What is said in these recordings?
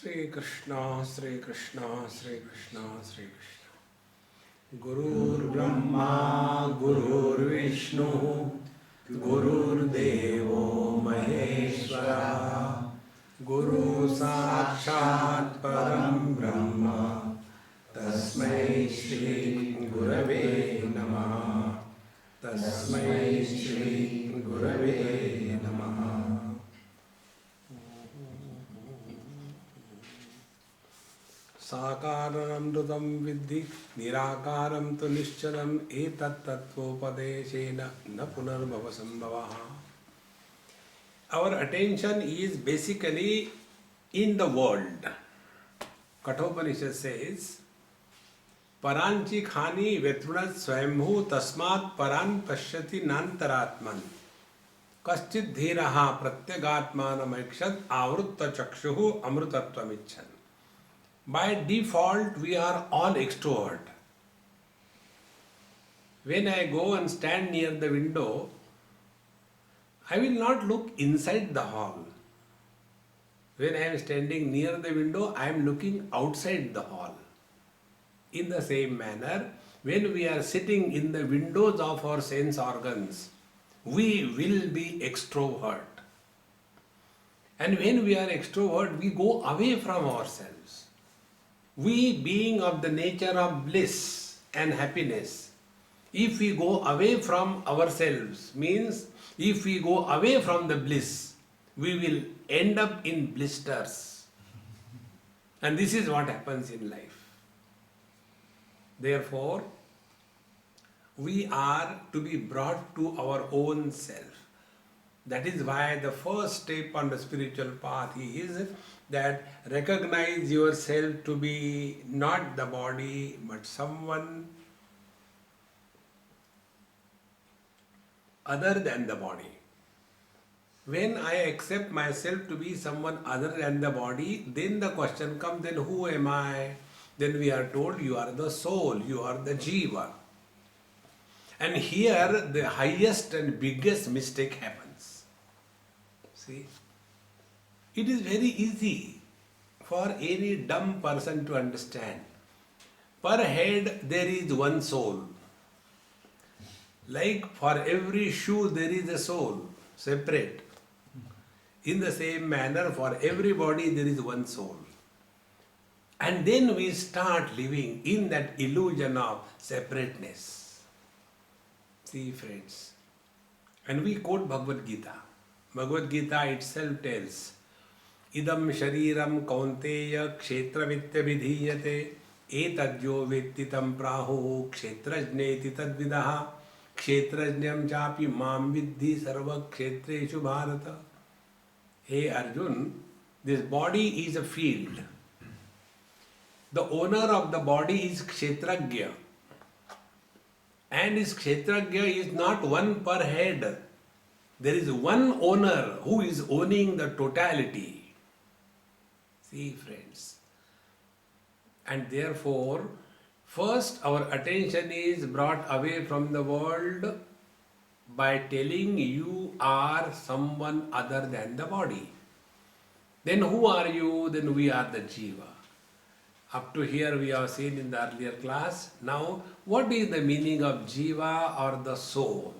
Sri Krishna, Sri Krishna, Sri Krishna, Sri Krishna. Gurur Brahma, Gurur Vishnu, Gurur Devo Maheshwara, Guru Sakshat Param Brahma, Tasmai Shri Gurave Namaha, Tasmai Shri Gurave Namaha. साकारमृतं विद्धि निराकारं तु निश्चलम् एतत्तत्त्वोपदेशेन न पुनर्भव संभवः. Our attention is basically in the world. Kathopanishad says, Paranchi khani vetrunat swayambhu tasmat paran pashyati nantaratman kaschid dhiraha pratyagatmanamaikshad avrutta chakshuhu amrutattvamichan. By default, we are all extrovert. When I go and stand near the window, I will not look inside the hall. When I am standing near the window, I am looking outside the hall. In the same manner, when we are sitting in the windows of our sense organs, we will be extrovert. And when we are extrovert, we go away from ourselves. We, being of the nature of bliss and happiness, if we go away from ourselves, means if we go away from the bliss, we will end up in blisters. And this is what happens in life. Therefore, we are to be brought to our own self. That is why the first step on the spiritual path is that recognize yourself to be not the body but someone other than the body. When I accept myself to be someone other than the body, then the question comes, then who am I? Then we are told you are the soul, you are the jiva. And here the highest and biggest mistake happens. See? It is very easy for any dumb person to understand. Per head there is one soul. Like for every shoe there is a soul, separate. In the same manner, for everybody there is one soul. And then we start living in that illusion of separateness. See, friends. And we quote Bhagavad Gita. Bhagavad Gita itself tells, Idam shariram kaunteya kshetramitya vidhiyate etadyo vettitam prahu kshetrajneti tadvidaha kshetrajnyam chapi mam vidhi sarva kshetreshu bharata. Hey Arjun, this body is a field. The owner of the body is kshetrajya. And his kshetrajya is not one per head. There is one owner who is owning the totality. See, friends. And therefore, first our attention is brought away from the world by telling you are someone other than the body. Then who are you? Then we are the jiva. Up to here we have seen in the earlier class. Now, what is the meaning of jiva or the soul?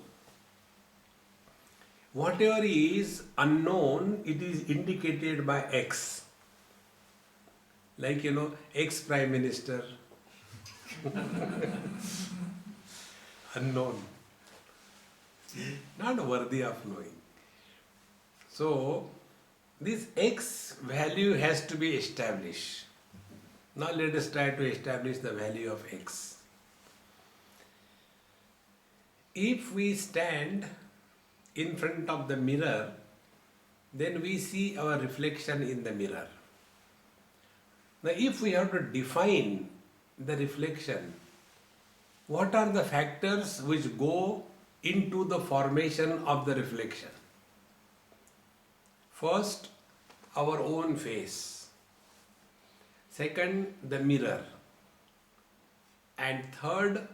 Whatever is unknown, it is indicated by X. Like, ex-prime minister. Unknown. Not worthy of knowing. So, this X value has to be established. Now let us try to establish the value of X. If we stand in front of the mirror, then we see our reflection in the mirror. Now, if we have to define the reflection, what are the factors which go into the formation of the reflection? First, our own face. Second, the mirror. And third,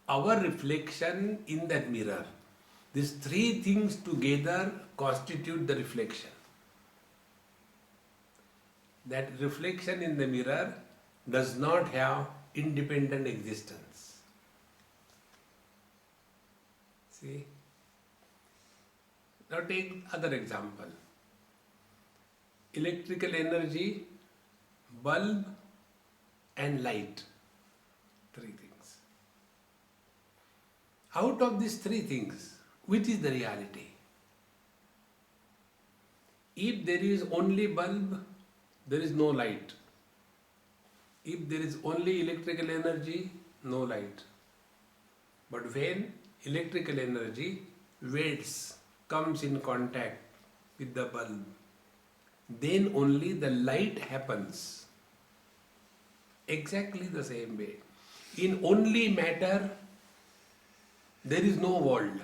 our reflection in that mirror. These three things together constitute the reflection. that reflection in the mirror does not have independent existence. See? Now take other example. Electrical energy, bulb and light. Three things. Out of these three things, which is the reality? If there is only bulb, there is no light. If there is only electrical energy, no light. But when electrical energy waves comes in contact with the bulb, then only the light happens. Exactly the same way. In only matter, there is no world.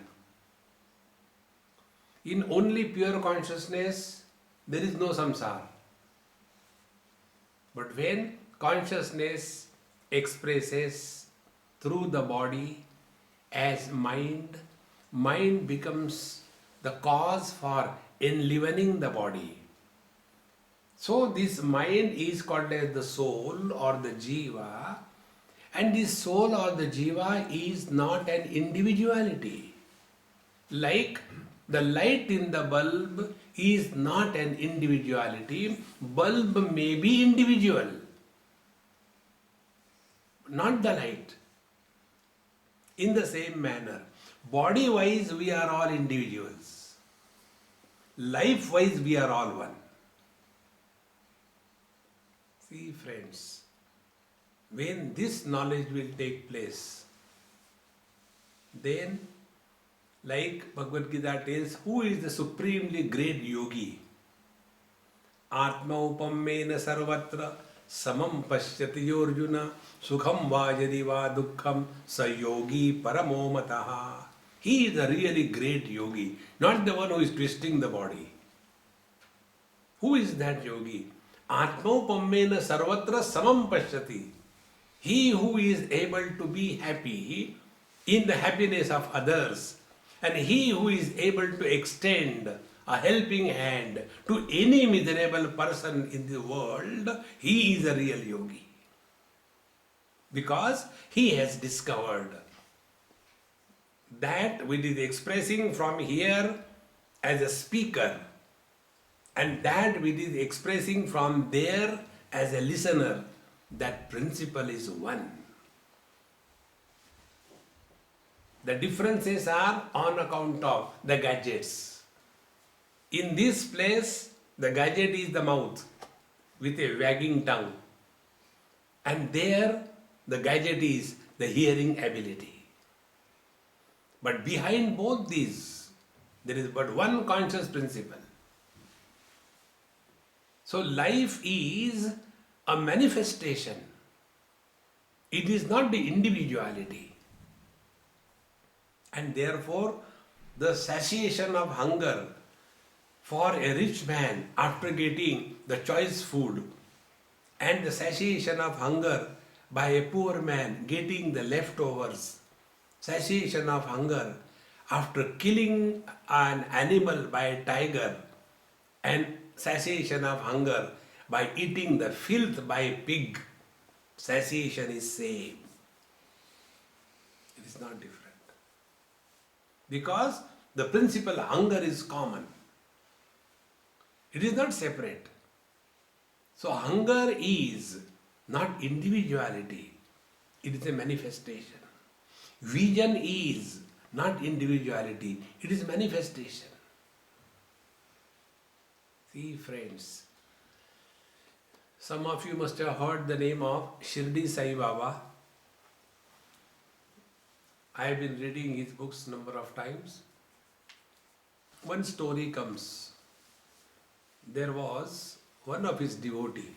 In only pure consciousness, there is no samsara. But when consciousness expresses through the body as mind, mind becomes the cause for enlivening the body. So this mind is called as the soul or the jiva, and this soul or the jiva is not an individuality. Like the light in the bulb is not an individuality. Bulb may be individual, not the light. In the same manner, body-wise we are all individuals. Life-wise we are all one. See friends, when this knowledge will take place, then like Bhagavad Gita tells, who is the supremely great yogi? Atma upammena sarvatra samam pashyati yorjuna sukham vajadi va dukkham sa yogi paramo mataha. He is the really great yogi, not the one who is twisting the body. Who is that yogi? Atma upammena sarvatra samam pashyati. He who is able to be happy in the happiness of others, and he who is able to extend a helping hand to any miserable person in the world, he is a real yogi. Because he has discovered that which is expressing from here as a speaker, and that which is expressing from there as a listener, that principle is one. The differences are on account of the gadgets. In this place, the gadget is the mouth with a wagging tongue. And there, the gadget is the hearing ability. But behind both these, there is but one conscious principle. So life is a manifestation. It is not the individuality. And therefore, the satiation of hunger for a rich man after getting the choice food, and the satiation of hunger by a poor man getting the leftovers, satiation of hunger after killing an animal by a tiger, and satiation of hunger by eating the filth by a pig, satiation is same. It is not different. Because the principle hunger is common. It is not separate. So hunger is not individuality. It is a manifestation. Vision is not individuality. It is manifestation. See friends, some of you must have heard the name of Shirdi Sai Baba. I have been reading his books number of times. One story comes. There was one of his devotee,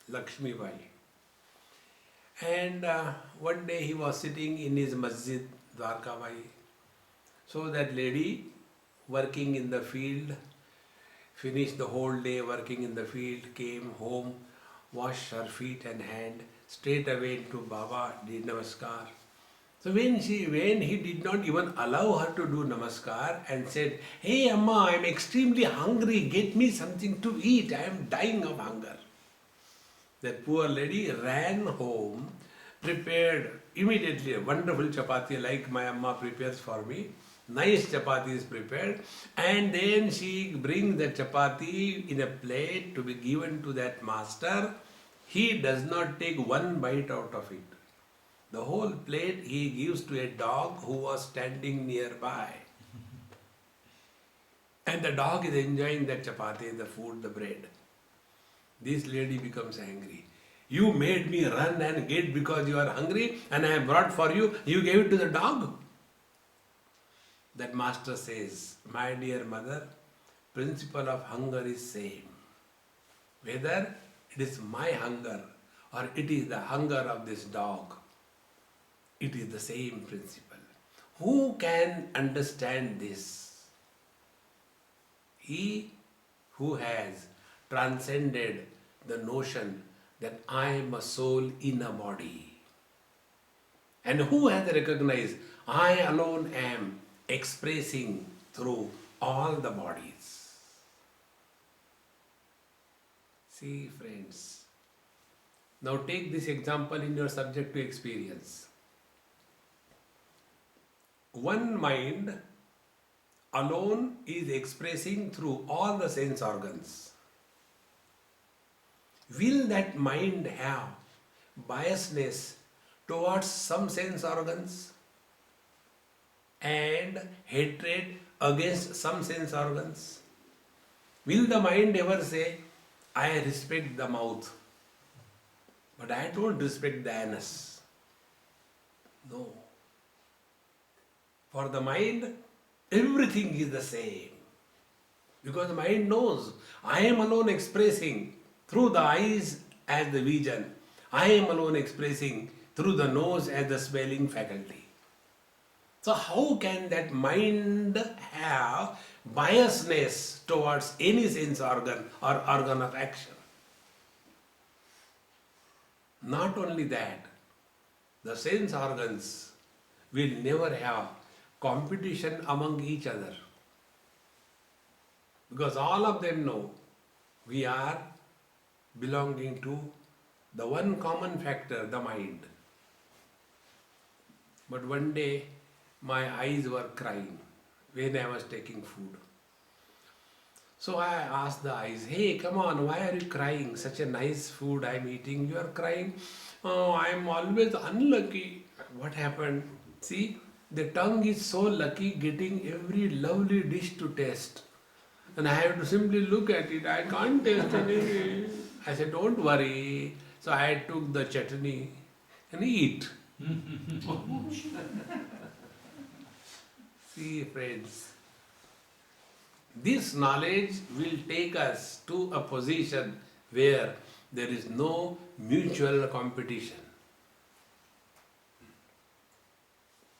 Lakshmi Bai. And one day he was sitting in his masjid, Dwarka Bai. So that lady working in the field, finished the whole day working in the field, came home, washed her feet and hand, straight away to Baba, did namaskar. So when he did not even allow her to do namaskar and said, "Hey Amma, I am extremely hungry, get me something to eat, I am dying of hunger." That poor lady ran home, prepared immediately a wonderful chapati like my amma prepares for me. Nice chapati is prepared, and then she brings the chapati in a plate to be given to that master. He does not take one bite out of it. The whole plate he gives to a dog who was standing nearby. And the dog is enjoying that chapati, the food, the bread. This lady becomes angry. You made me run and get because you are hungry, and I have brought for you. You gave it to the dog. That master says, my dear mother, principle of hunger is same. Whether it is my hunger or it is the hunger of this dog, it is the same principle. Who can understand this? He who has transcended the notion that I am a soul in a body, and who has recognized I alone am expressing through all the bodies. See, friends, now take this example in your subjective experience. One mind alone is expressing through all the sense organs. Will that mind have biasness towards some sense organs and hatred against some sense organs? Will the mind ever say, I respect the mouth, but I don't respect the anus? No. For the mind, everything is the same. Because the mind knows, I am alone expressing through the eyes as the vision. I am alone expressing through the nose as the smelling faculty. So how can that mind have biasness towards any sense organ or organ of action? Not only that, the sense organs will never have competition among each other. Because all of them know we are belonging to the one common factor, the mind. But one day, my eyes were crying when I was taking food. So I asked the eyes, hey, come on, why are you crying? Such a nice food I am eating, you are crying. Oh, I am always unlucky. What happened? See, the tongue is so lucky getting every lovely dish to taste. And I have to simply look at it. I can't taste anything. I said, don't worry. So I took the chutney and eat. See, friends, this knowledge will take us to a position where there is no mutual competition.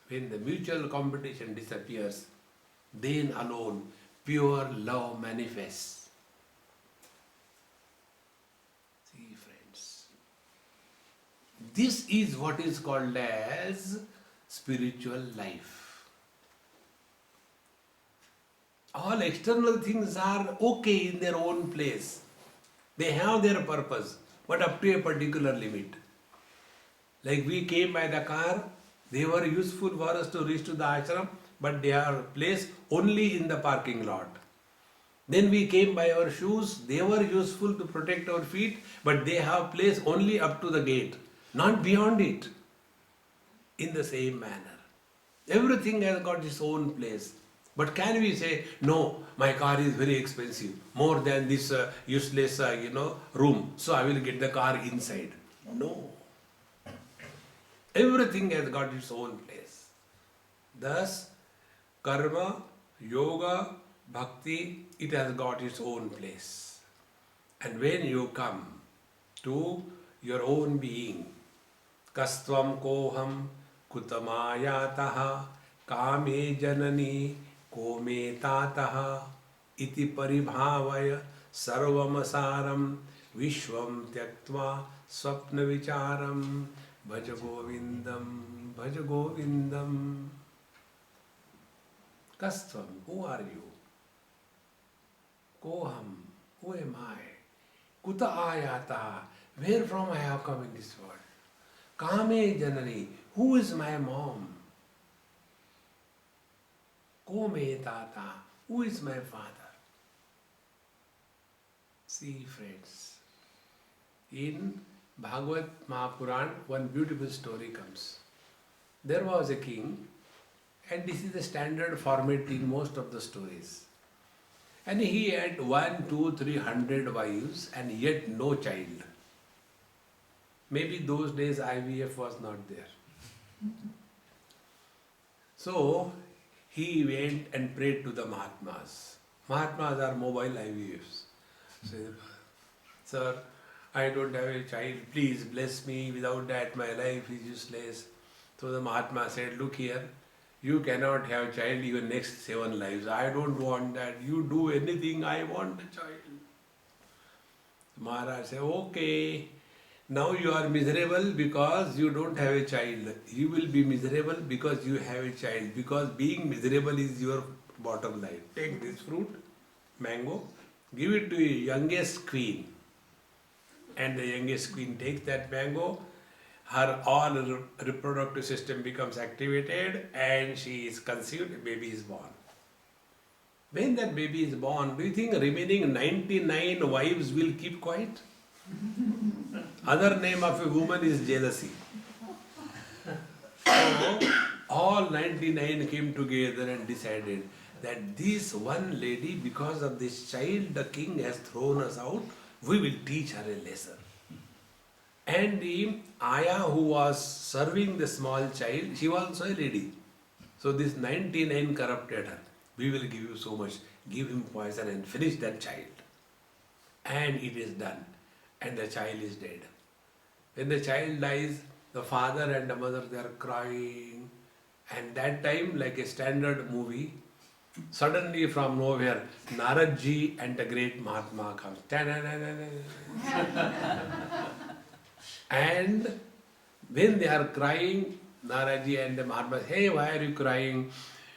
When the mutual competition disappears, then alone pure love manifests. See, friends, this is what is called as spiritual life. All external things are okay in their own place. They have their purpose, but up to a particular limit. Like we came by the car, they were useful for us to reach to the ashram, but they are placed only in the parking lot. Then we came by our shoes, they were useful to protect our feet, but they have place only up to the gate, not beyond it. In the same manner, everything has got its own place. But can we say, no, my car is very expensive, more than this useless room, so I will get the car inside? No. Everything has got its own place. Thus, karma, yoga, bhakti, it has got its own place. And when you come to your own being, kastvam koham kutamāyātah kāme janani kome tātah iti paribhāvaya sarvamasaram vishvam tyaktva swapna vicharam bhaj govindam bhaj govindam. Kastvam, who are you? Koham, who am I? Kuta ayata, Where from I have come in this world? Kame Janani, who is my mom? Kome Tata, who is my father? See, friends, in Bhagavad Mahapuran, one beautiful story comes. There was a king, and this is the standard format in most of the stories. And he had 1, 2, 300 wives and yet no child. Maybe those days IVF was not there. So he went and prayed to the Mahatmas. Mahatmas are mobile IVFs. Said, sir, I don't have a child, please bless me, without that my life is useless. So the Mahatma said, look here, you cannot have child even next 7 lives. I don't want that. You do anything, I want a child. Maharaj said, okay, now you are miserable because you don't have a child. You will be miserable because you have a child. Because being miserable is your bottom line. Take this fruit, mango, give it to your youngest queen. And the youngest queen takes that mango. Her all reproductive system becomes activated and she is conceived, baby is born. When that baby is born, do you think remaining 99 wives will keep quiet? Other name of a woman is jealousy. So all 99 came together and decided that this one lady, because of this child the king has thrown us out, we will teach her a lesson. And the ayah who was serving the small child, she was also a lady. So this 99 corrupted her. We will give you so much, give him poison and finish that child. And it is done. And the child is dead. When the child dies, the father and the mother, they are crying. And that time, like a standard movie, suddenly from nowhere, Naradji and the great Mahatma comes. And when they are crying, Naradji and the Mahatma say, hey, why are you crying?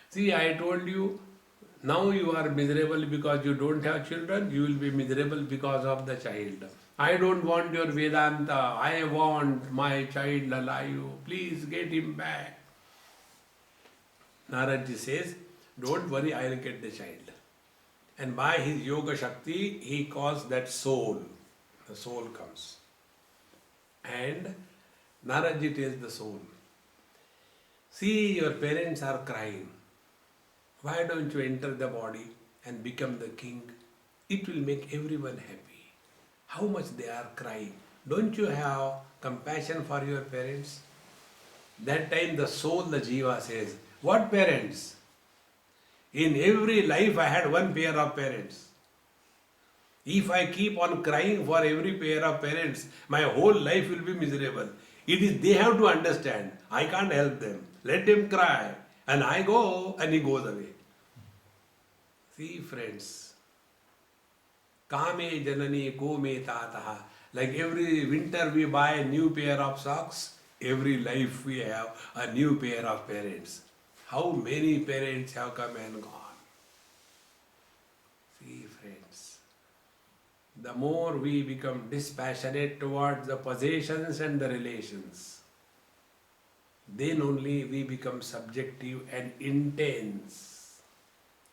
See, I told you, now you are miserable because you don't have children, you will be miserable because of the child. I don't want your Vedanta, I want my child alive, please get him back. Naradji says, don't worry, I will get the child. And by his Yoga Shakti, he calls that soul. The soul comes. And Naradji tells the soul, see, your parents are crying. Why don't you enter the body and become the king? It will make everyone happy. How much they are crying. Don't you have compassion for your parents? That time the soul, the jiva says, what parents? In every life I had one pair of parents. If I keep on crying for every pair of parents, my whole life will be miserable. It is they have to understand. I can't help them. Let them cry. And I go and he goes away. See, friends. Kame janani kome tataha. Like every winter we buy a new pair of socks. Every life we have a new pair of parents. How many parents have come and gone? See, friends. The more we become dispassionate towards the possessions and the relations, then only we become subjective and intense.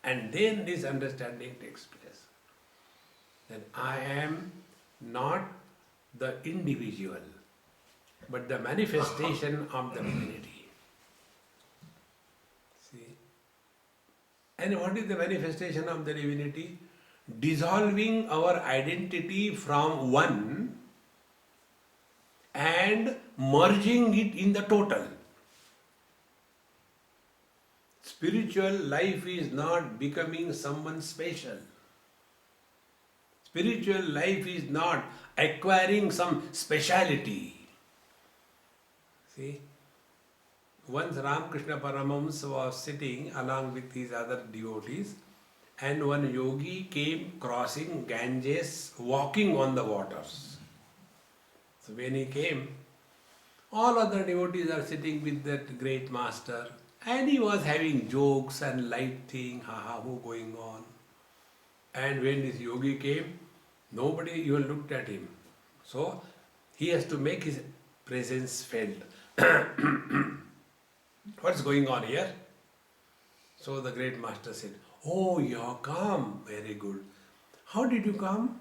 And then this understanding takes place. That I am not the individual, but the manifestation of the divinity. See? And what is the manifestation of the divinity? Dissolving our identity from one and merging it in the total. Spiritual life is not becoming someone special. Spiritual life is not acquiring some speciality. See, once Ramakrishna Paramahamsa was sitting along with his other devotees, and one yogi came crossing Ganges, walking on the waters. So when he came, all other devotees are sitting with that great master, and he was having jokes and light thing, ha-ha-ho going on. And when this yogi came, nobody even looked at him. So He has to make his presence felt. What's going on here? So the great master said, oh, you have come. Very good. How did you come?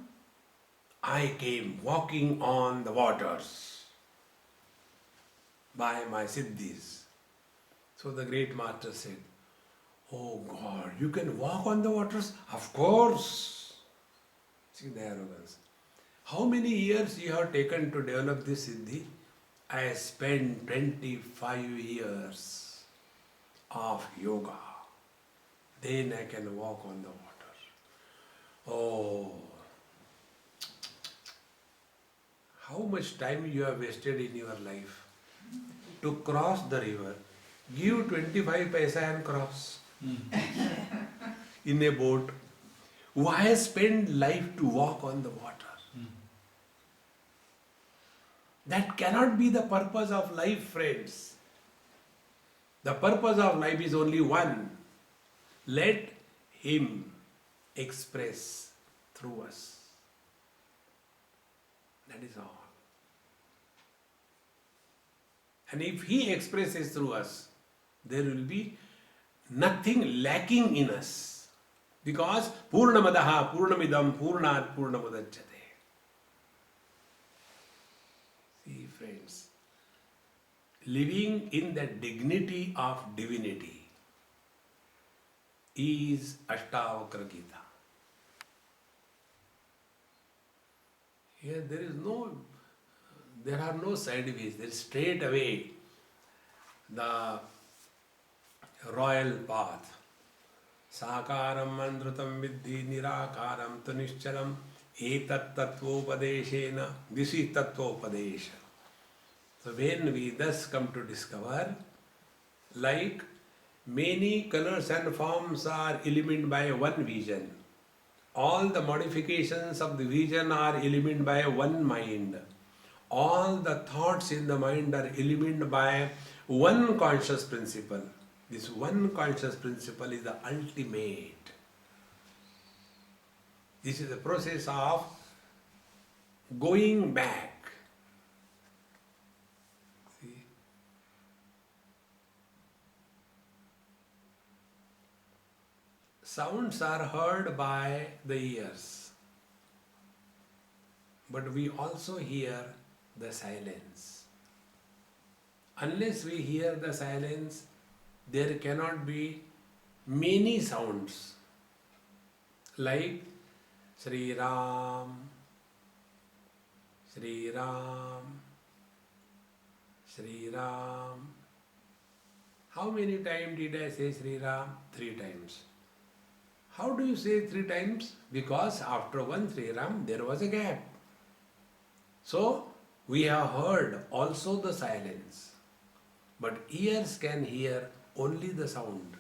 I came walking on the waters by my siddhis. So the great master said, oh God, you can walk on the waters? Of course. See the arrogance. How many years you have taken to develop this siddhi? I spent 25 years of yoga. Then I can walk on the water. Oh, how much time you have wasted in your life to cross the river. Give 25 paisa and cross in a boat. Why spend life to walk on the water? That cannot be the purpose of life, friends. The purpose of life is only one. Let Him express through us. That is all. And if He expresses through us, there will be nothing lacking in us. Because Purnamadaha Purnamidam Purnat Purnamudachyate. See, friends, living in the dignity of divinity is Ashtavakra Gita. Here there are no side ways. There is straight away the royal path. Sakaram mandrutam vidhi nirakaram tunischalam etat tattvopadeshena. This is tattvopadesha. So when we thus come to discover, like many colors and forms are illumined by one vision, all the modifications of the vision are illumined by one mind, all the thoughts in the mind are illumined by one conscious principle. This one conscious principle is the ultimate. This is the process of going back. See? Sounds are heard by the ears, but we also hear the silence. Unless we hear the silence, there cannot be many sounds like Sri Ram, Sri Ram, Sri Ram. How many times did I say Sri Ram? 3 times. How do you say 3 times? Because after one Sri Ram there was a gap. So we have heard also the silence, but ears can hear only the sound.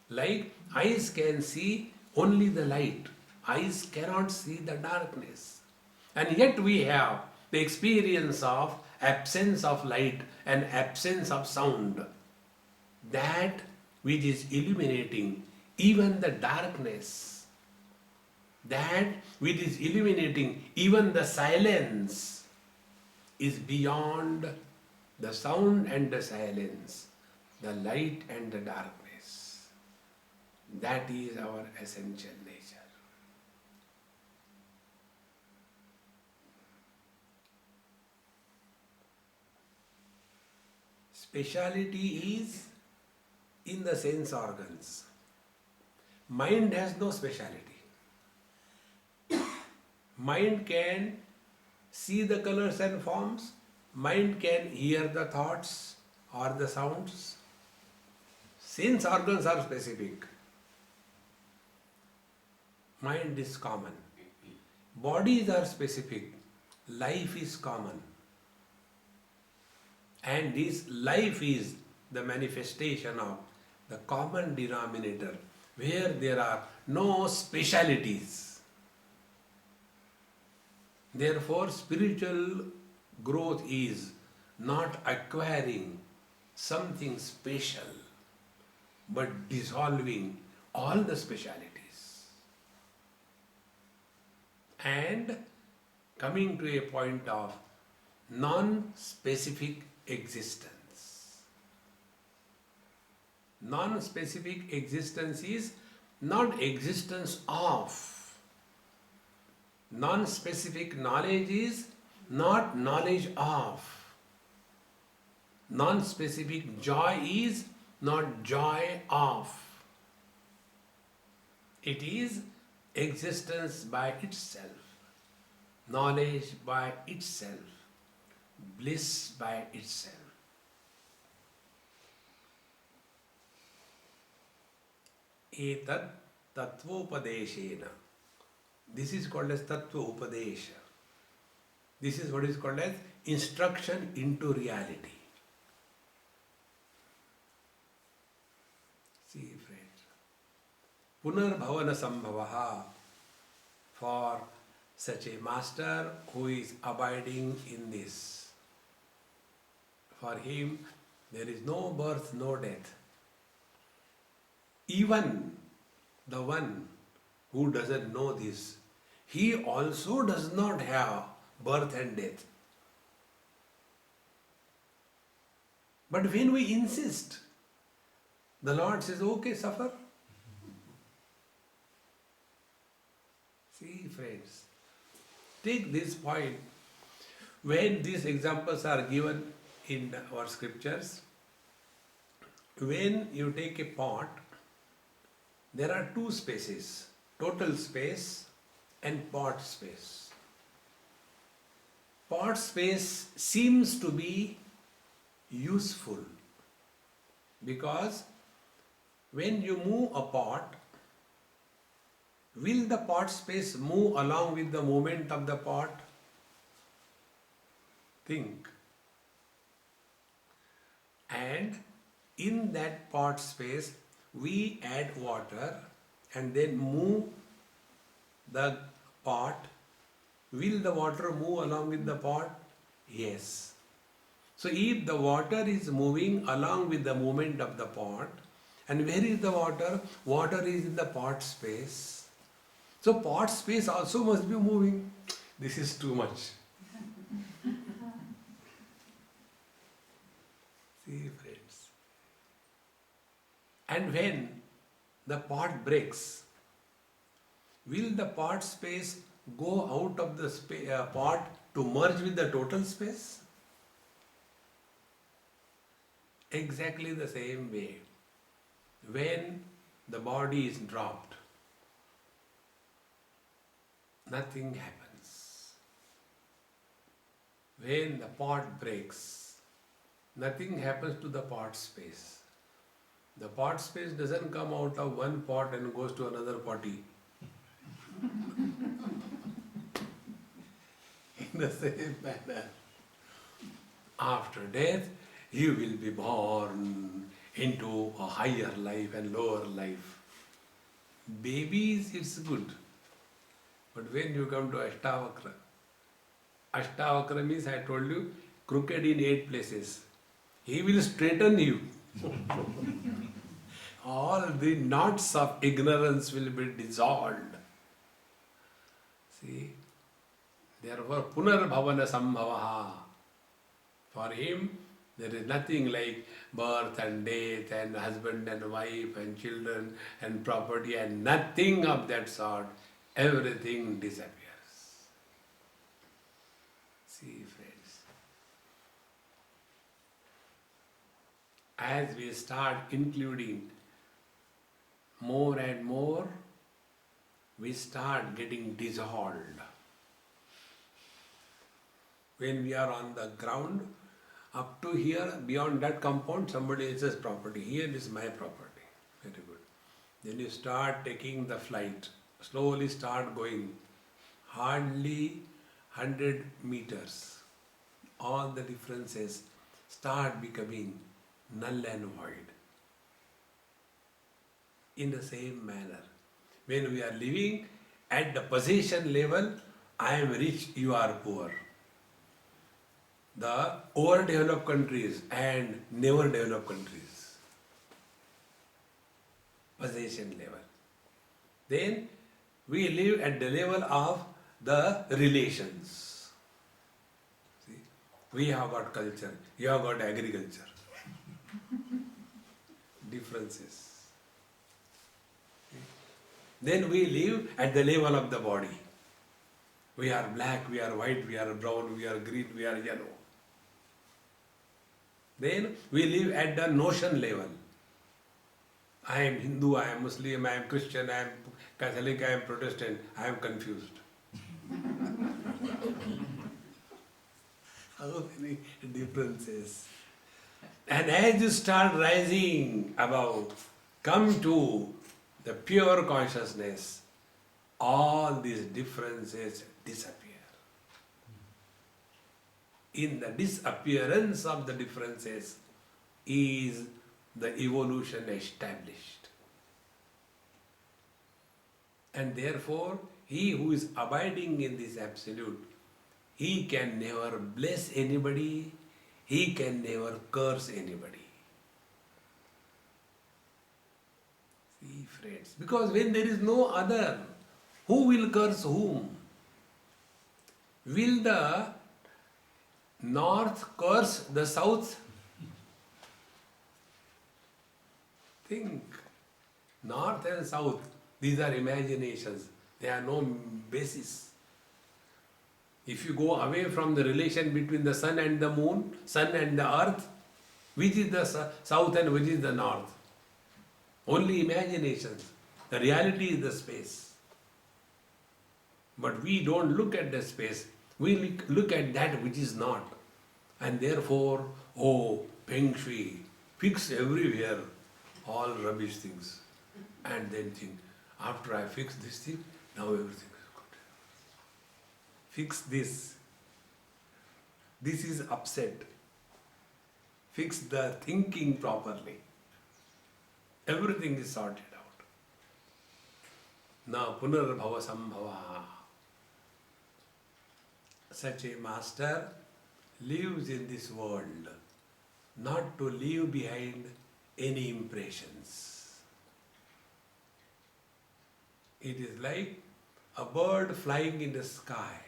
Like eyes can see only the light. Eyes cannot see the darkness. And yet we have the experience of absence of light and absence of sound. That which is illuminating even the darkness. That which is illuminating even the silence is beyond the sound and the silence, the light and the darkness. That is our essential nature. Speciality is in the sense organs. Mind has no speciality. Mind can see the colors and forms. Mind can hear the thoughts or the sounds. Sense organs are specific. Mind is common. Bodies are specific. Life is common. And this life is the manifestation of the common denominator, where there are no specialities. Therefore, spiritual growth is not acquiring something special, but dissolving all the specialities. And coming to a point of non-specific existence. Non-specific existence is not existence of. Non-specific knowledge is not knowledge of. Non-specific joy is not joy of. It is existence by itself, knowledge by itself, bliss by itself. Etat tattvopadeshena. This is called as tattva upadesha. This is what is called as instruction into reality. See, friends, punarbhavana sambhavaha, for such a master who is abiding in this. For him, there is no birth, no death. Even the one who doesn't know this, he also does not have birth and death. But when we insist, the Lord says, okay, suffer. See, friends, take this point. When these examples are given in our scriptures, when you take a pot, there are two spaces, total space and pot space. Pot space seems to be useful because when you move a pot, will the pot space move along with the movement of the pot? Think. And in that pot space, we add water and then move the pot. Will the water move along with the pot? Yes. So if the water is moving along with the movement of the pot, and where is the water? Water is in the pot space. So pot space also must be moving. This is too much. See, friends. And when the pot breaks, will the pot space go out of the pot to merge with the total space? Exactly the same way. When the body is dropped, nothing happens. When the pot breaks, nothing happens to the pot space. The pot space doesn't come out of one pot and goes to another potty. In the same manner, after death, you will be born into a higher life and lower life. Babies, it's good. But when you come to Ashtavakra, Ashtavakra means, I told you, crooked in 8 places. He will straighten you. All the knots of ignorance will be dissolved. See? Therefore, punarbhavana sambhavaha. For him, there is nothing like birth and death and husband and wife and children and property and nothing of that sort. Everything disappears. See, friends, as we start including more and more, we start getting dissolved. When we are on the ground, up to here, beyond that compound, somebody else's property. Here is my property. Very good. Then you start taking the flight. Slowly start going. Hardly 100 meters. All the differences start becoming null and void. In the same manner, when we are living at the possession level, I am rich, you are poor. The overdeveloped countries and never developed countries. Possession level. Then we live at the level of the relations. See, we have got culture, you have got agriculture. Differences. Then we live at the level of the body. We are black, we are white, we are brown, we are green, we are yellow. Then we live at the notion level. I am Hindu, I am Muslim, I am Christian, I am Catholic, I am Protestant, I am confused. How many differences. And as you start rising above, come to the pure consciousness, all these differences disappear. In the disappearance of the differences is the evolution established. And therefore, he who is abiding in this absolute, he can never bless anybody, he can never curse anybody. See, friends, because when there is no other, who will curse whom? Will the north curse the south? Think. North and south, these are imaginations. They are no basis. If you go away from the relation between the sun and the moon, sun and the earth, which is the south and which is the north? Only imaginations. The reality is the space. But we don't look at the space. We look at that which is not. And therefore, Feng Shui, fix everywhere all rubbish things. And then think, after I fix this thing, now everything is good. Fix this. This is upset. Fix the thinking properly. Everything is sorted out. Now, punarbhava sambhava. Such a master lives in this world not to leave behind any impressions. It is like a bird flying in the sky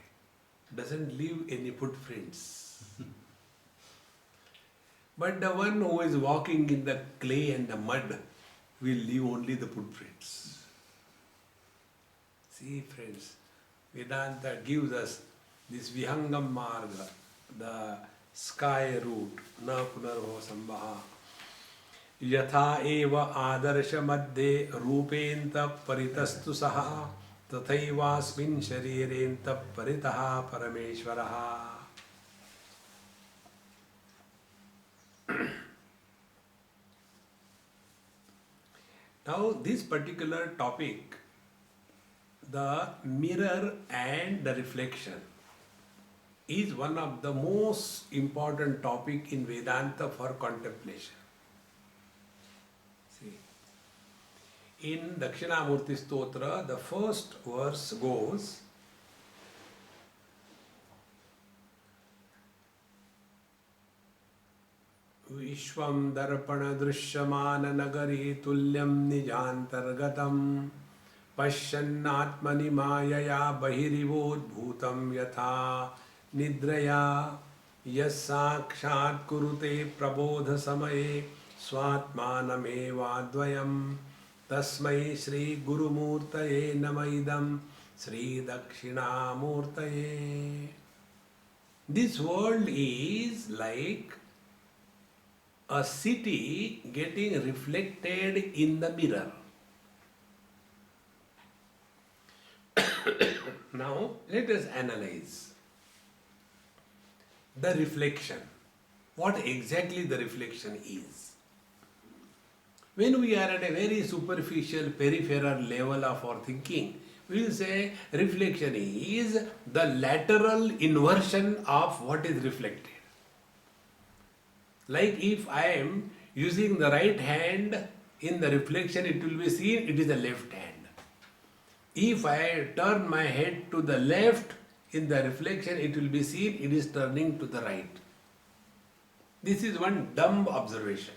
doesn't leave any footprints. But the one who is walking in the clay and the mud will leave only the footprints. See, friends, Vedanta gives us this Vihangam Marga, the sky route, na punarbhava sambhaha. Yatha eva adarsha madde rupenta paritastu saha tathaivasmin sharirenta paritaha parameshwaraha. Now this particular topic, the mirror and the reflection, is one of the most important topic in Vedanta for contemplation. See, in Dakshinamurti Stotra, the first verse goes, Vishwam darpana drishyamana nagari tulyam nijantargatam pashyannatmani mayaya bahirivod bhutam yatha nidraya yasakshat kurute prabodha samaye swatmanameva dvayam tasmai Sri Gurumurtaye namaidam Sri Dakshinamurtaye. This world is like a city getting reflected in the mirror. Now, let us analyze the reflection. What exactly the reflection is? When we are at a very superficial, peripheral level of our thinking, we will say reflection is the lateral inversion of what is reflected. Like if I am using the right hand in the reflection, it will be seen it is the left hand. If I turn my head to the left in the reflection, it will be seen it is turning to the right. This is one dumb observation.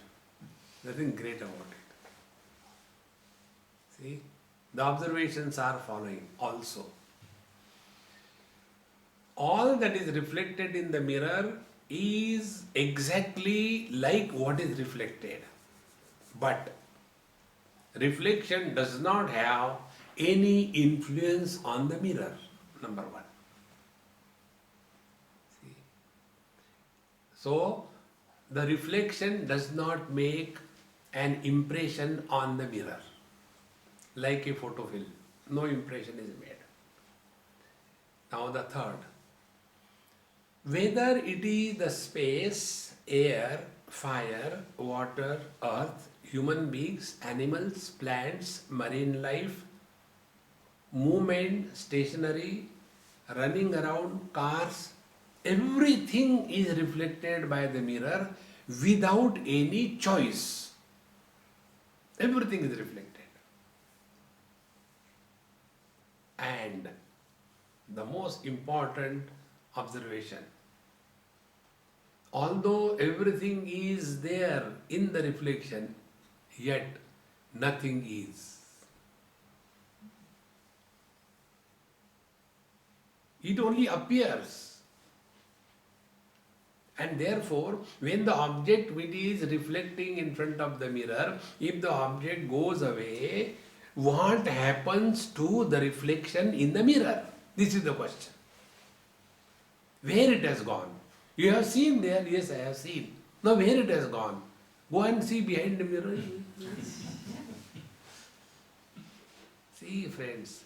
Nothing great about it. See, the observations are following also. all that is reflected in the mirror is exactly like what is reflected. But reflection does not have any influence on the mirror, number one. See? So, the reflection does not make an impression on the mirror, like a photofilm. No impression is made. Now the third. Whether it is the space, air, fire, water, earth, human beings, animals, plants, marine life, movement, stationary, running around, cars, everything is reflected by the mirror without any choice. Everything is reflected. And the most important observation, although everything is there in the reflection, yet nothing is. It only appears. And therefore, when the object which is reflecting in front of the mirror, if the object goes away, what happens to the reflection in the mirror? This is the question. Where it has gone? You have seen there? Yes, I have seen. Now where it has gone? Go and see behind the mirror. See, friends.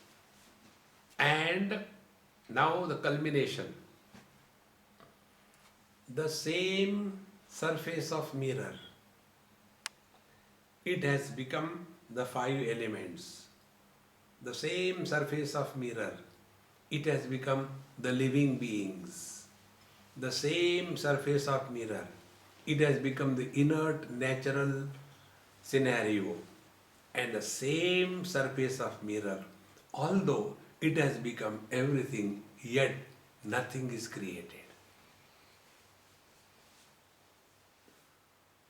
And now the culmination. The same surface of mirror, it has become the 5 elements. The same surface of mirror, it has become the living beings. The same surface of mirror, it has become the inert natural scenario. And the same surface of mirror, although it has become everything, yet nothing is created.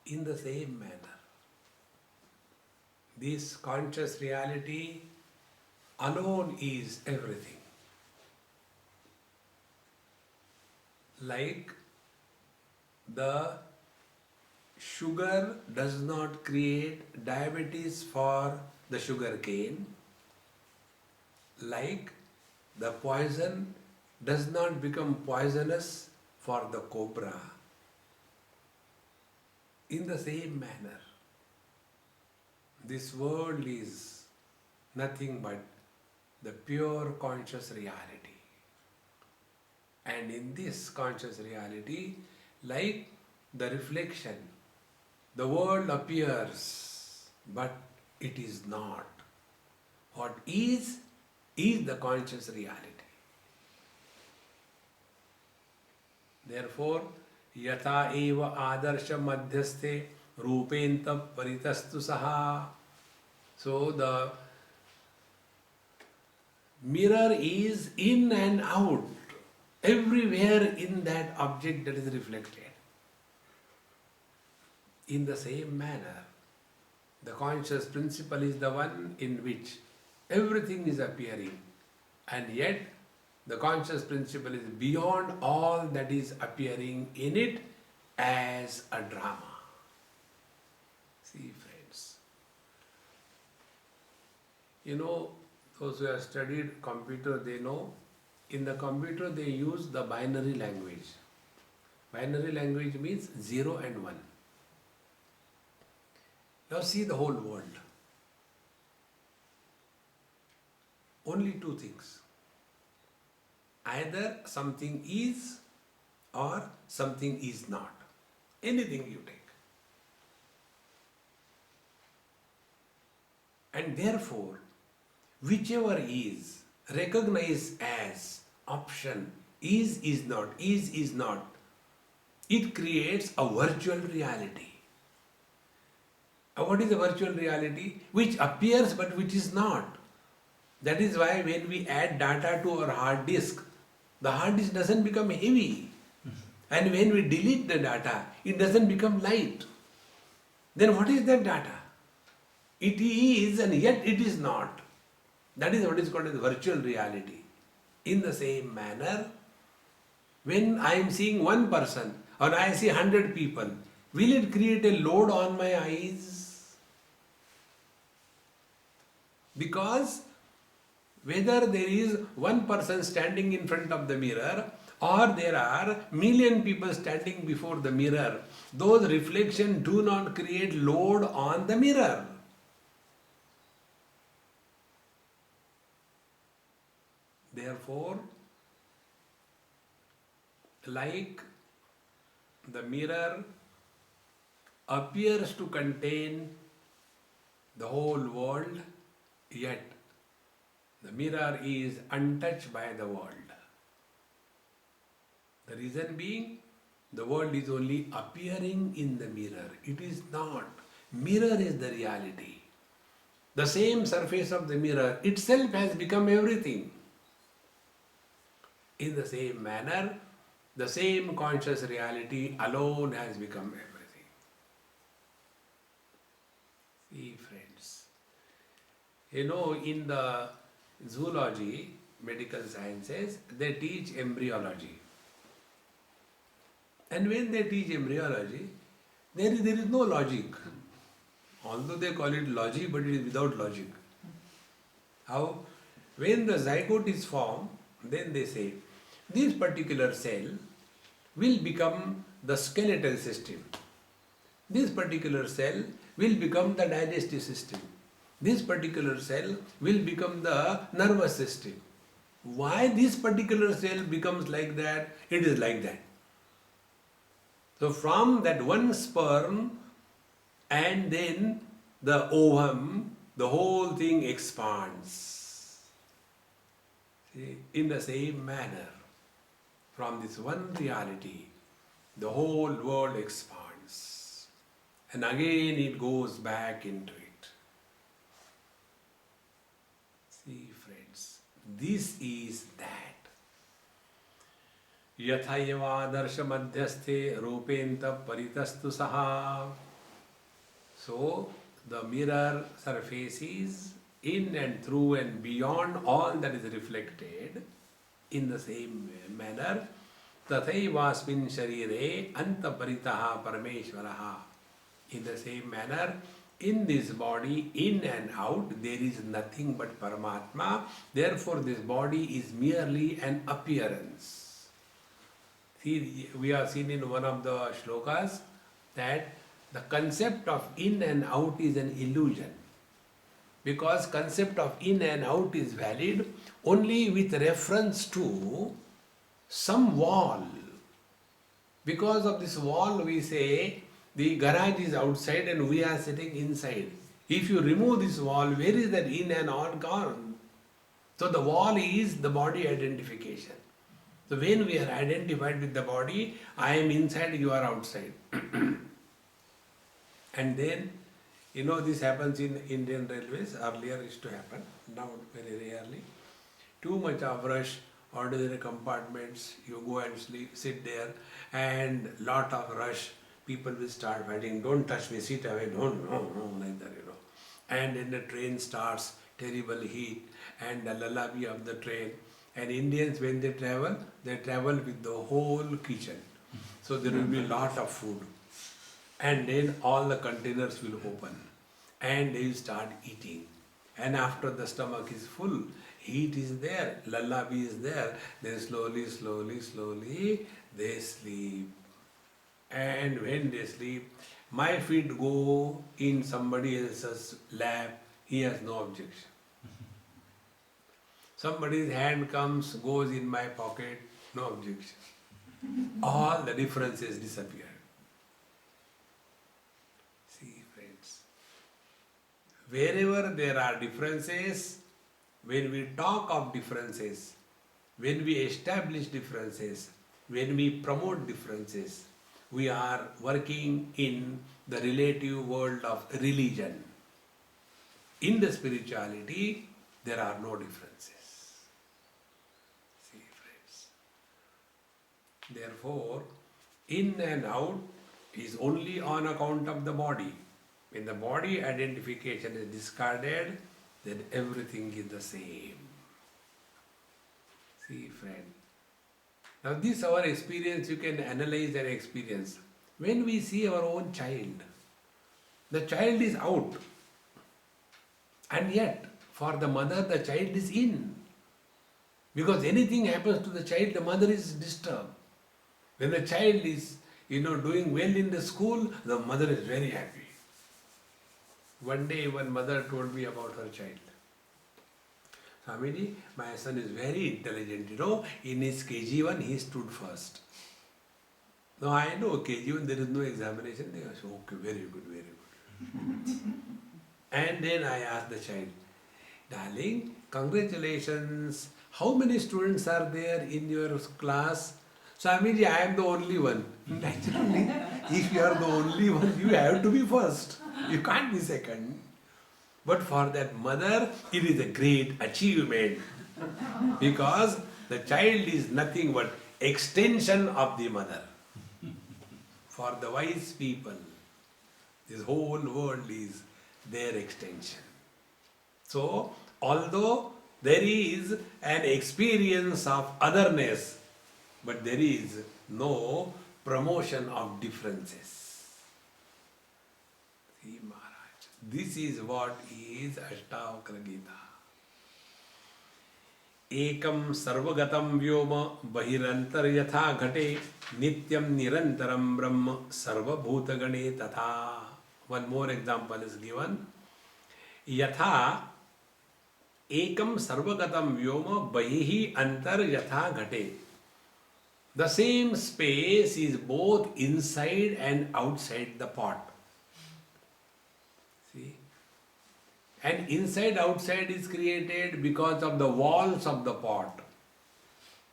In the same manner, this conscious reality alone is everything. Like the sugar does not create diabetes for the sugar cane, like the poison does not become poisonous for the cobra. In the same manner, this world is nothing but the pure conscious reality. And in this conscious reality, like the reflection, the world appears, but it is not. What is the conscious reality. Therefore, yatha eva adarsha madhyaste rupenta paritastu saha. So the mirror is in and out, everywhere in that object that is reflected. In the same manner, the conscious principle is the one in which everything is appearing, and yet the conscious principle is beyond all that is appearing in it as a drama. See, friends, you know, those who have studied computer, they know, in the computer they use the binary language. Binary language means 0 and 1. Now see the whole world. Only 2 things. Either something is or something is not. Anything you take. And therefore, whichever is recognized as option, is not, is not, it creates a virtual reality. What is a virtual reality? Which appears but which is not. That is why when we add data to our hard disk, the hard disk doesn't become heavy. And when we delete the data, it doesn't become light. Then what is that data? It is and yet it is not. That is what is called as virtual reality. In the same manner, When I am seeing one person or I see 100 people, will it create a load on my eyes? Because whether there is one person standing in front of the mirror or there are million people standing before the mirror, those reflections do not create load on the mirror. Therefore, like the mirror appears to contain the whole world, yet the mirror is untouched by the world. The reason being, the world is only appearing in the mirror. It is not. Mirror is the reality. The same surface of the mirror itself has become everything. In the same manner, the same conscious reality alone has become everything. See, friends, in the zoology, medical sciences, they teach embryology. And when they teach embryology, there is no logic. Although they call it logic, but it is without logic. How? When the zygote is formed, then they say, this particular cell will become the skeletal system. This particular cell will become the digestive system. This particular cell will become the nervous system. Why this particular cell becomes like that? It is like that. So from that one sperm and then the ovum, the whole thing expands. See, in the same manner, from this one reality, the whole world expands. And again it goes back into it. See, friends, this is that. Yathayava madhyasthe rupenta paritastu saha. So, the mirror surfaces in and through and beyond all that is reflected in the same manner. Tathaivasmin sharire antaparitaha parameshvaraha. In the same manner, in this body, in and out, there is nothing but Paramatma. Therefore, this body is merely an appearance. See, we have seen in one of the shlokas that the concept of in and out is an illusion. Because concept of in and out is valid only with reference to some wall. Because of this wall, we say the garage is outside and we are sitting inside. If you remove this wall, where is that in and out gone? So the wall is the body identification. So when we are identified with the body, I am inside, you are outside. And then, this happens in Indian railways. Earlier used to happen, now very rarely. Too much of rush, ordinary compartments, you go and sit there, and lot of rush, people will start fighting, don't touch me, sit away, no, like that, And then the train starts, terrible heat, and the lullaby of the train. And Indians, when they travel with the whole kitchen. So there will be a lot of food. And then all the containers will open. And they will start eating. And after the stomach is full, heat is there, lullaby is there, then slowly, they sleep. And when they sleep, my feet go in somebody else's lap, he has no objection. Somebody's hand goes in my pocket, no objection. All the differences disappear. See, friends, wherever there are differences, when we talk of differences, when we establish differences, when we promote differences, we are working in the relative world of religion. In the spirituality, there are no differences. See, friends. Therefore, in and out is only on account of the body. When the body identification is discarded, then everything is the same. See, friend, Now this our experience you can analyze and experience. When we see our own child, the child is out. And yet, for the mother, the child is in. Because anything happens to the child, the mother is disturbed. When the child is, doing well in the school, the mother is very happy. One day, one mother told me about her child. Swamiji, my son is very intelligent, in his KG1 he stood first. Now I know KG1 there is no examination, they say, okay, very good, very good. And then I asked the child, darling, congratulations, how many students are there in your class? Swamiji, I am the only one. Naturally, if you are the only one, you have to be first. You can't be second. But for that mother, it is a great achievement. Because the child is nothing but extension of the mother. For the wise people, this whole world is their extension. So, although there is an experience of otherness, but there is no promotion of differences. See, Maharaj, this is what is Ashtavakra Gita. Ekam sarvagatam vyoma bahirantar yatha ghate nityam nirantaram brahma sarvabhuta gane tatha. One more example is given. Yatha ekam sarvagatam vyoma bahihi antar yatha ghate. The same space is both inside and outside the pot. See? And inside outside is created because of the walls of the pot.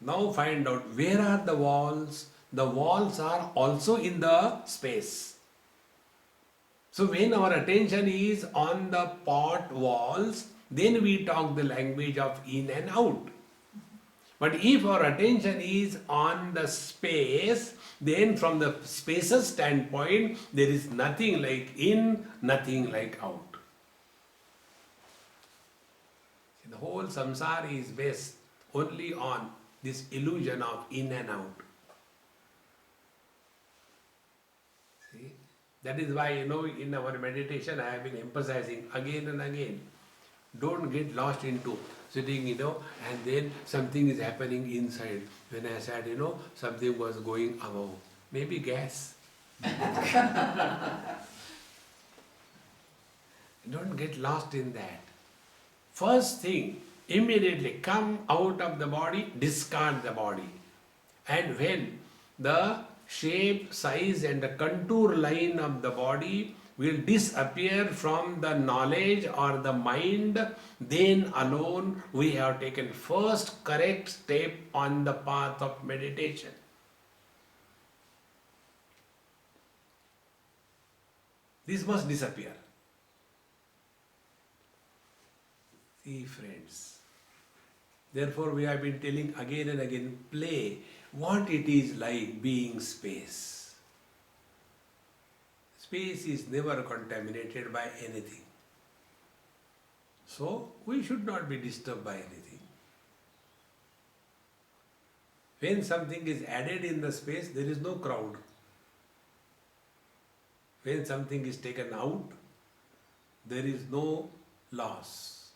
Now find out where are the walls. The walls are also in the space. So when our attention is on the pot walls, then we talk the language of in and out. But if our attention is on the space, then from the space's standpoint, there is nothing like in, nothing like out. The whole samsara is based only on this illusion of in and out. See? That is why, in our meditation I have been emphasizing again and again. Don't get lost into sitting, and then something is happening inside. When I said, something was going above. Maybe gas. Don't get lost in that. First thing, immediately come out of the body, discard the body. And when the shape, size and the contour line of the body will disappear from the knowledge or the mind, then alone we have taken first correct step on the path of meditation. This must disappear. See, friends, therefore we have been telling again and again, play what it is like being space. Space is never contaminated by anything. So, we should not be disturbed by anything. When something is added in the space, there is no crowd. When something is taken out, there is no loss.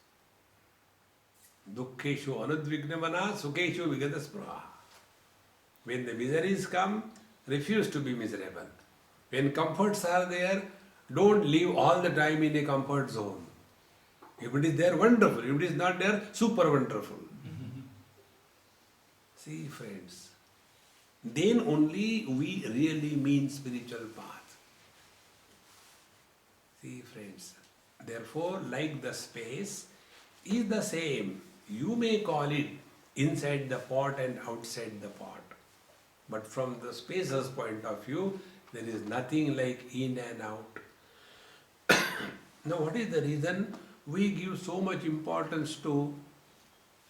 Dukkheshu anudvignamana sukheshu vigadaspruha. When the miseries come, refuse to be miserable. When comforts are there, don't live all the time in a comfort zone. If it is there, wonderful. If it is not there, super wonderful. See, friends, then only we really mean spiritual path. See, friends, therefore, like the space is the same. You may call it inside the pot and outside the pot. But from the spacer's point of view, there is nothing like in and out. Now, what is the reason we give so much importance to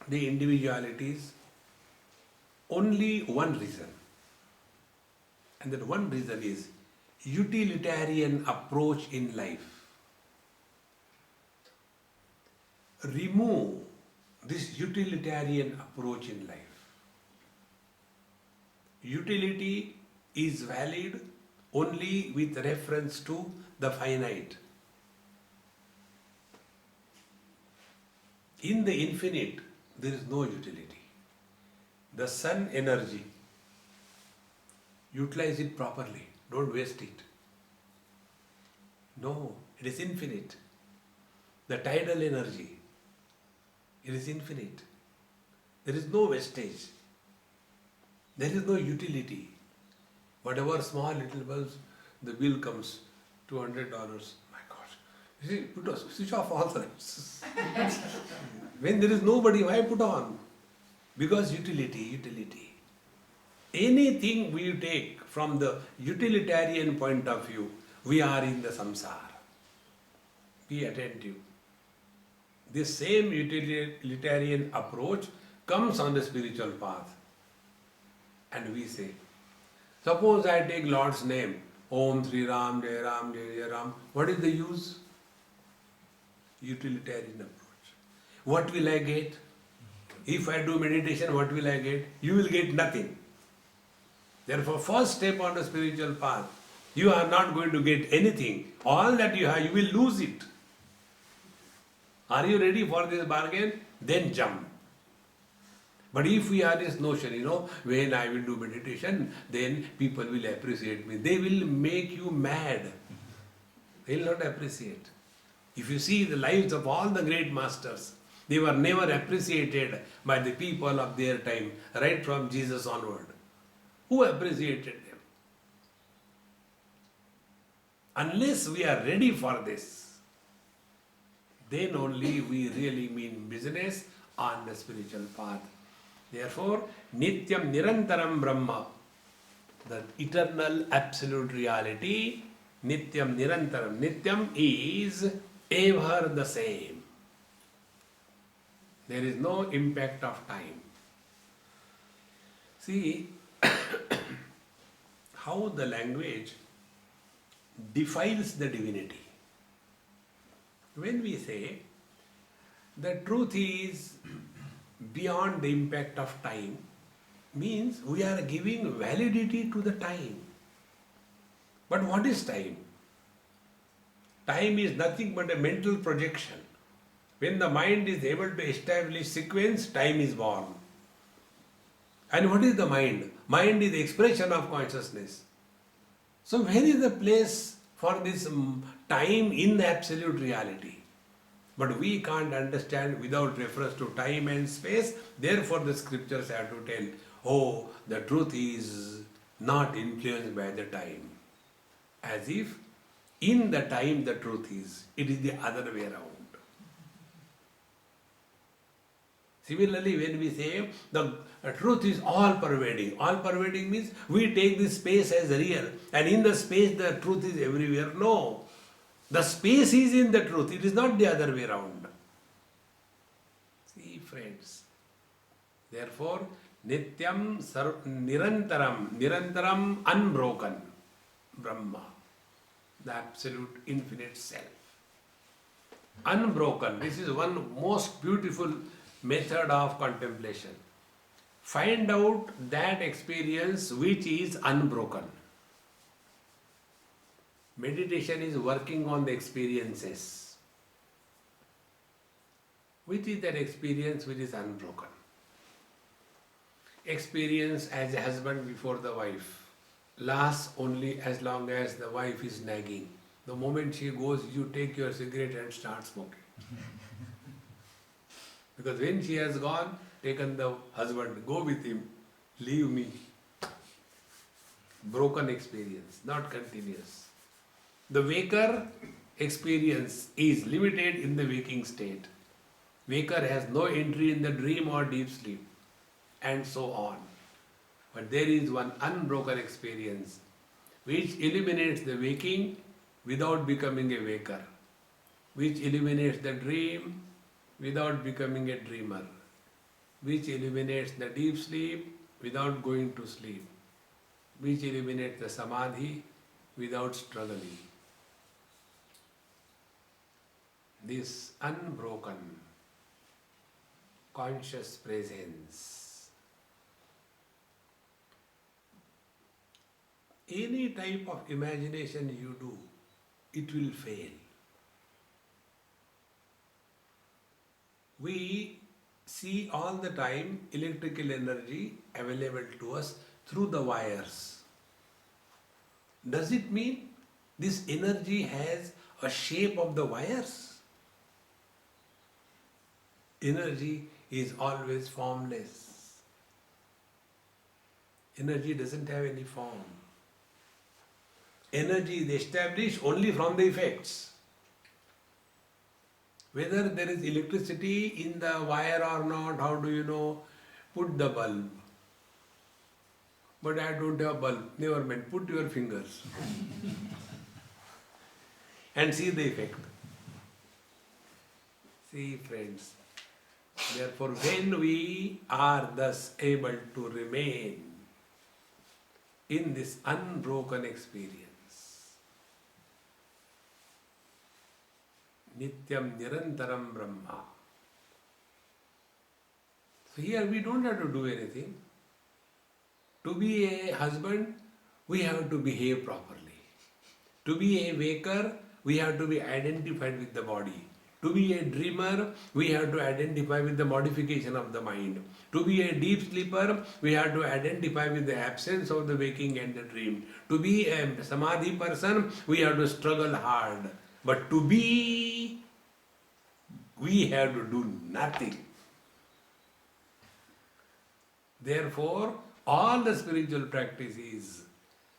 the individualities? Only one reason. And that one reason is utilitarian approach in life. Remove this utilitarian approach in life. utility is valid only with reference to the finite. In the infinite, there is no utility. The sun energy, utilize it properly, don't waste it. No, it is infinite. The tidal energy, it is infinite. There is no wastage. There is no utility. Whatever small little bulbs, the bill comes $200. My God. You see, switch off all the lights. When there is nobody, why put on? Because utility. Anything we take from the utilitarian point of view, we are in the samsara. Be attentive. This same utilitarian approach comes on the spiritual path. And we say, suppose I take Lord's name, Om Sri Ram, Jai Ram, Jai Jai Ram. What is the use? Utilitarian approach. What will I get? If I do meditation, what will I get? You will get nothing. Therefore, first step on the spiritual path, you are not going to get anything. All that you have, you will lose it. Are you ready for this bargain? Then jump. But if we have this notion, when I will do meditation, then people will appreciate me. They will make you mad. They will not appreciate. If you see the lives of all the great masters, they were never appreciated by the people of their time, right from Jesus onward. Who appreciated them? Unless we are ready for this, then only we really mean business on the spiritual path. Therefore, Nityam Nirantaram Brahma, the eternal absolute reality, Nityam Nirantaram. Nityam is ever the same. There is no impact of time. See how the language defiles the divinity. When we say the truth is beyond the impact of time, means we are giving validity to the time. But what is time? Time is nothing but a mental projection. When the mind is able to establish sequence, time is born. And what is the mind? Mind is the expression of consciousness. So where is the place for this time in the absolute reality? But we can't understand without reference to time and space. Therefore the scriptures have to tell, oh, the truth is not influenced by the time. As if in the time the truth is. It is the other way around. Similarly, when we say the truth is all-pervading. All-pervading means we take this space as real, and in the space the truth is everywhere. No. The space is in the truth. It is not the other way around. See, friends. Therefore, Nityam Nirantaram. Nirantaram unbroken. Brahma. The absolute infinite self. Unbroken. This is one most beautiful method of contemplation. Find out that experience which is unbroken. Meditation is working on the experiences. Which is that experience which is unbroken? Experience as a husband before the wife lasts only as long as the wife is nagging. The moment she goes, you take your cigarette and start smoking. Because when she has gone, taken the husband, go with him, leave me. Broken experience, not continuous. The waker experience is limited in the waking state. Waker has no entry in the dream or deep sleep, and so on. But there is one unbroken experience which eliminates the waking without becoming a waker, which eliminates the dream without becoming a dreamer, which eliminates the deep sleep without going to sleep, which eliminates the samadhi without struggling. This unbroken conscious presence any type of imagination you do, it will fail. We see all the time electrical energy available to us through the wires. Does it mean this energy has a shape of the wires? Energy is always formless. Energy doesn't have any form. Energy is established only from the effects. Whether there is electricity in the wire or not, how do you know? Put the bulb. But I don't have a bulb. Never mind. Put your fingers. And see the effect. See, friends. Therefore, when we are thus able to remain in this unbroken experience, Nityam Nirantaram Brahma. So here we don't have to do anything. To be a husband, we have to behave properly. To be a waker, we have to be identified with the body. To be a dreamer, we have to identify with the modification of the mind. To be a deep sleeper, we have to identify with the absence of the waking and the dream. To be a samadhi person, we have to struggle hard. But to be, we have to do nothing. Therefore, all the spiritual practice is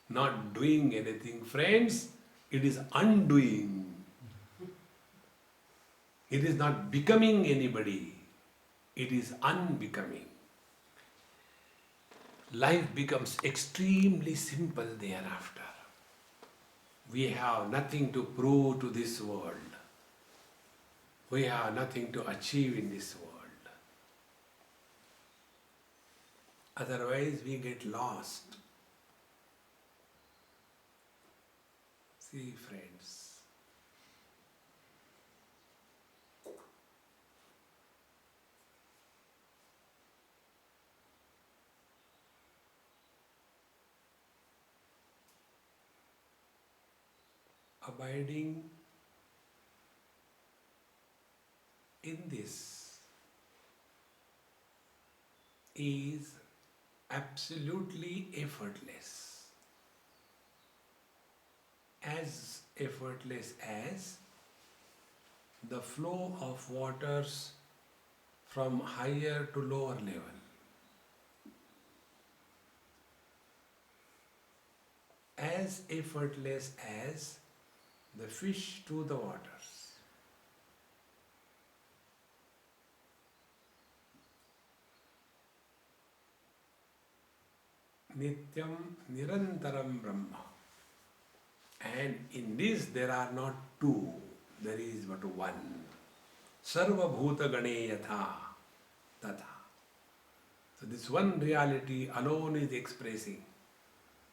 not doing anything. Friends, it is undoing. It is not becoming anybody. It is unbecoming. Life becomes extremely simple thereafter. We have nothing to prove to this world. We have nothing to achieve in this world. Otherwise, we get lost. See, friends, abiding in this is absolutely effortless. As effortless as the flow of waters from higher to lower level. As effortless as the fish to the waters. Nityam Nirantaram Brahma. And in this there are not two, there is but one. Sarva Bhuta Gane Yatha Tata. So this one reality alone is expressing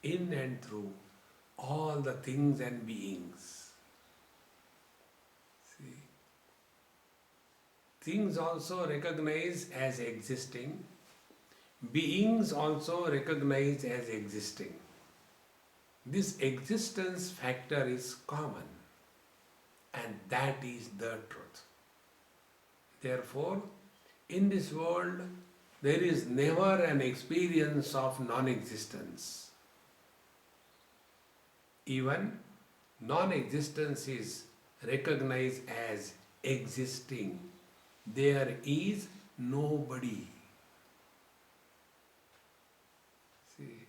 in and through all the things and beings. See, things also recognized as existing, beings also recognized as existing. This existence factor is common, and that is the truth. Therefore, in this world, there is never an experience of non-existence. Even non-existence is recognized as existing. There is nobody. See,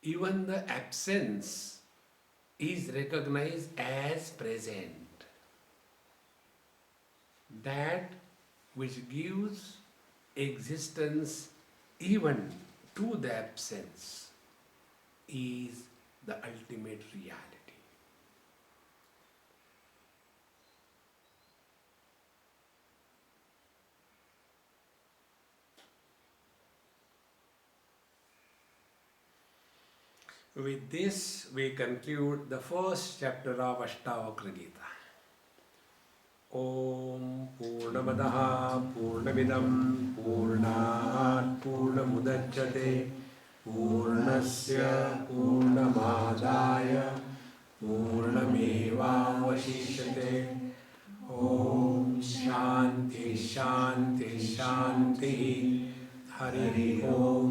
even the absence is recognized as present. That which gives existence even to the absence is the ultimate reality. With this, we conclude the first chapter of Ashtavakra Gita. Om Purnamadaha Purnamidam पूर्णात् पूर्णमुदच्यते पूर्णस्य पूर्णमादाय पूर्णमेवावशिष्यते। ओम शांति शांति शांति। हरि ओम